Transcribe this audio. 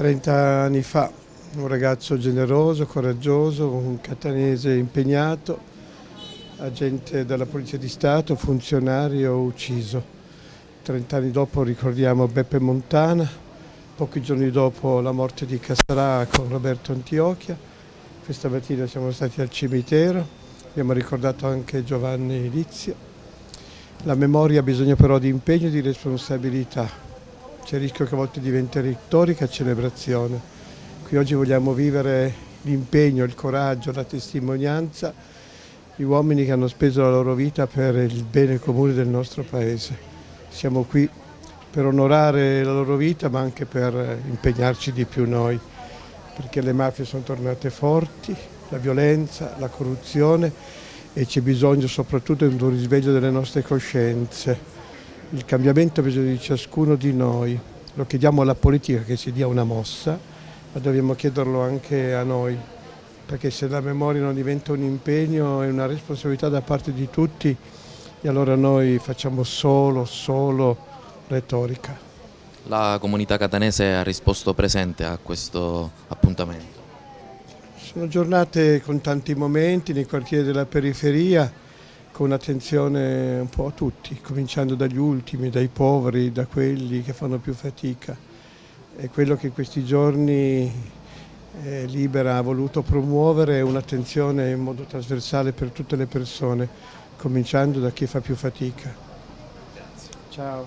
30 anni fa, un ragazzo generoso, coraggioso, un catanese impegnato, agente della Polizia di Stato, funzionario ucciso. 30 anni dopo ricordiamo Beppe Montana, pochi giorni dopo la morte di Cassarà con Roberto Antiochia. Questa mattina siamo stati al cimitero, abbiamo ricordato anche Giovanni Lizio. La memoria ha bisogno però di impegno e di responsabilità. C'è il rischio che a volte diventi retorica e celebrazione. Qui oggi vogliamo vivere l'impegno, il coraggio, la testimonianza di uomini che hanno speso la loro vita per il bene comune del nostro Paese. Siamo qui per onorare la loro vita ma anche per impegnarci di più noi, perché le mafie sono tornate forti, la violenza, la corruzione e c'è bisogno soprattutto di un risveglio delle nostre coscienze. Il cambiamento ha bisogno di ciascuno di noi, lo chiediamo alla politica che si dia una mossa, ma dobbiamo chiederlo anche a noi, perché se la memoria non diventa un impegno e una responsabilità da parte di tutti, e allora noi facciamo solo retorica. La comunità catanese ha risposto presente a questo appuntamento. Sono giornate con tanti momenti nei quartieri della periferia, con attenzione un po' a tutti, cominciando dagli ultimi, dai poveri, da quelli che fanno più fatica. E quello che in questi giorni Libera ha voluto promuovere è un'attenzione in modo trasversale per tutte le persone, cominciando da chi fa più fatica. Grazie. Ciao.